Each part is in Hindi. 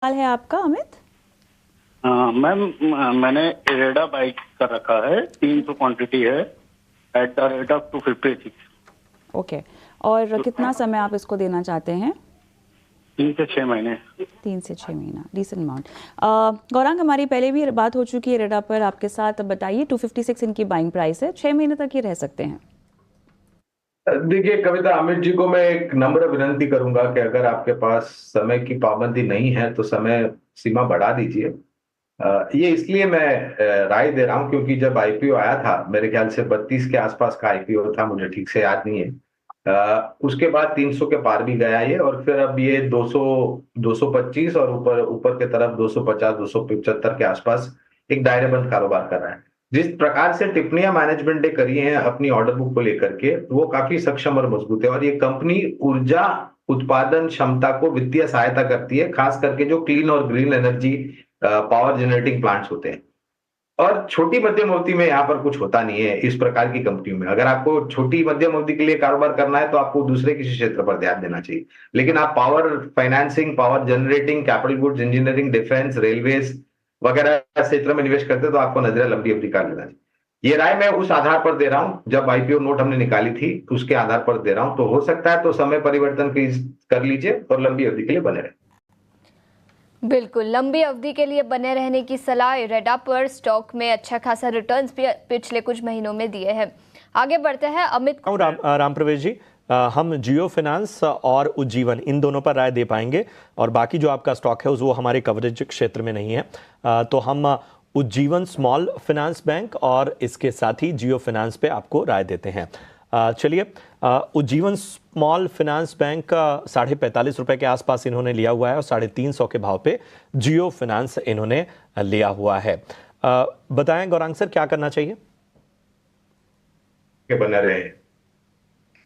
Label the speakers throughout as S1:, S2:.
S1: हाल है आपका अमित?
S2: मैम, मैंने इरेडा बाइक कर रखा है, 300 क्वांटिटी है at the rate of 256।
S1: Okay, और कितना समय आप इसको देना चाहते हैं?
S2: 3 से 6 महीने।
S1: 3 से 6 महीना, डिसेंट अमाउंट। गौरांग, हमारी पहले भी बात हो चुकी है रेडा पर आपके साथ। बताइए, 256 इनकी बाइंग प्राइस है, 6 महीने तक ये रह सकते हैं।
S3: देखिए कविता, अमित जी को मैं एक नम्र विनंती करूंगा कि अगर आपके पास समय की पाबंदी नहीं है तो समय सीमा बढ़ा दीजिए। ये इसलिए मैं राय दे रहा हूं क्योंकि जब आईपीओ आया था, मेरे ख्याल से 32 के आसपास का आईपीओ था, मुझे ठीक से याद नहीं है। उसके बाद 300 के पार भी गया ये, और फिर अब ये 200, 225 और ऊपर ऊपर के तरफ 250, 275 के आसपास एक दायरेबंद कारोबार कर रहा है। जिस प्रकार से टिप्पणियां मैनेजमेंट ने करी हैं अपनी ऑर्डर बुक को लेकर के, वो काफी सक्षम और मजबूत है। और ये कंपनी ऊर्जा उत्पादन क्षमता को वित्तीय सहायता करती है, खास करके जो क्लीन और green energy power generating plants होते हैं। और छोटी मध्यम अवधि में यहाँ पर कुछ होता नहीं है इस प्रकार की कंपनियों में। अगर आपको छोटी मध्यम अवधि के लिए कारोबार करना है तो आपको दूसरे किसी क्षेत्र पर ध्यान देना चाहिए। लेकिन आप power financing, power generating, capital goods, engineering, defence, railways वगैरह क्षेत्र में निवेश करते हैं तो आपको नजरिया लंबी अवधि का लेना चाहिए। ये राय मैं उस आधार पर दे रहा हूं, जब आईपीओ नोट हमने निकाली थी उसके आधार पर दे रहा हूं। तो हो सकता है तो समय परिवर्तन कर लीजिए और लंबी अवधि के लिए बने रहे।
S4: बिल्कुल, लंबी अवधि के लिए बने रहने की सलाह इरेडा पर स्टॉक में अच्छा खासा रिटर्न्स भी पिछले कुछ महीनों में दिए हैं। आगे बढ़ते हैं अमित।
S5: राम प्रवेश जी, हम जियो फाइनेंस और उज्जीवन इन दोनों पर राय दे पाएंगे, और बाकी जो आपका स्टॉक है वो हमारे कवरेज क्षेत्र में नहीं है। तो हम उज्जीवन स्मॉल फाइनेंस बैंक और इसके साथ ही जियो फाइनेंस पे आपको राय देते हैं। चलिए, उज्जीवन स्मॉल फाइनेंस बैंक का 45.5 रुपए के आसपास इन्होंने लिया हुआ है और 350 के भाव पे जियो फाइनेंस इन्होंने लिया हुआ है। बताएं गौरांग सर, क्या करना चाहिए?
S3: बने रहे।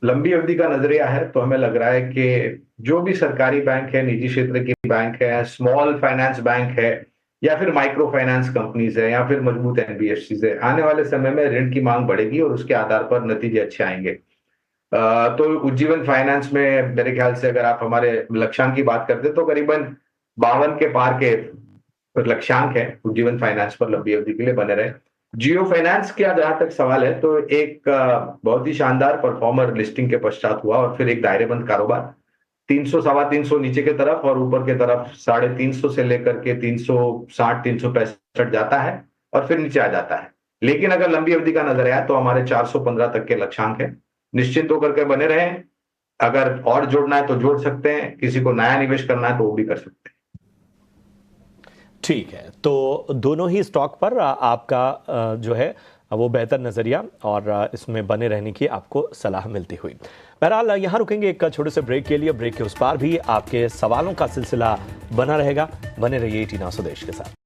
S3: लंबी अवधि का नजरिया है तो हमें लग रहा है कि जो भी सरकारी बैंक है, निजी क्षेत्र की बैंक है, स्मॉल फाइनेंस बैंक है, या फिर माइक्रो फाइनेंस कंपनीज है, या फिर मजबूत एनबीएफसी है, आने वाले समय में ऋण की मांग बढ़ेगी और उसके आधार पर नतीजे अच्छे आएंगे। तो उज्जीवन फाइनेंस में मेरे ख्याल से अगर आप हमारे लक्ष्यांक की बात करते तो करीबन 52 के पार के लक्ष्यांक है उज्जीवन फाइनेंस पर लंबी अवधि के लिए बने रहे। जियो फाइनेंस का जहां तक सवाल है तो एक बहुत ही शानदार परफॉर्मर लिस्टिंग के पश्चात हुआ और फिर एक दायरेबंद कारोबार 300, 350 नीचे के तरफ और ऊपर के तरफ 350 से लेकर के 360, 365 जाता है और फिर नीचे आ जाता है। लेकिन अगर लंबी अवधि का नजर आया तो हमारे 415 तक के लक्ष्यांक है। निश्चिंत होकर के बने रहें। अगर और जोड़ना है तो जोड़ सकते हैं, किसी को नया निवेश करना है तो वो भी कर सकते हैं।
S5: ठीक है, तो दोनों ही स्टॉक पर आपका जो है वो बेहतर नजरिया और इसमें बने रहने की आपको सलाह मिलती हुई। बहरहाल यहाँ रुकेंगे एक छोटे से ब्रेक के लिए। ब्रेक के उस पार भी आपके सवालों का सिलसिला बना रहेगा। बने रहिए 18 स्वदेश के साथ।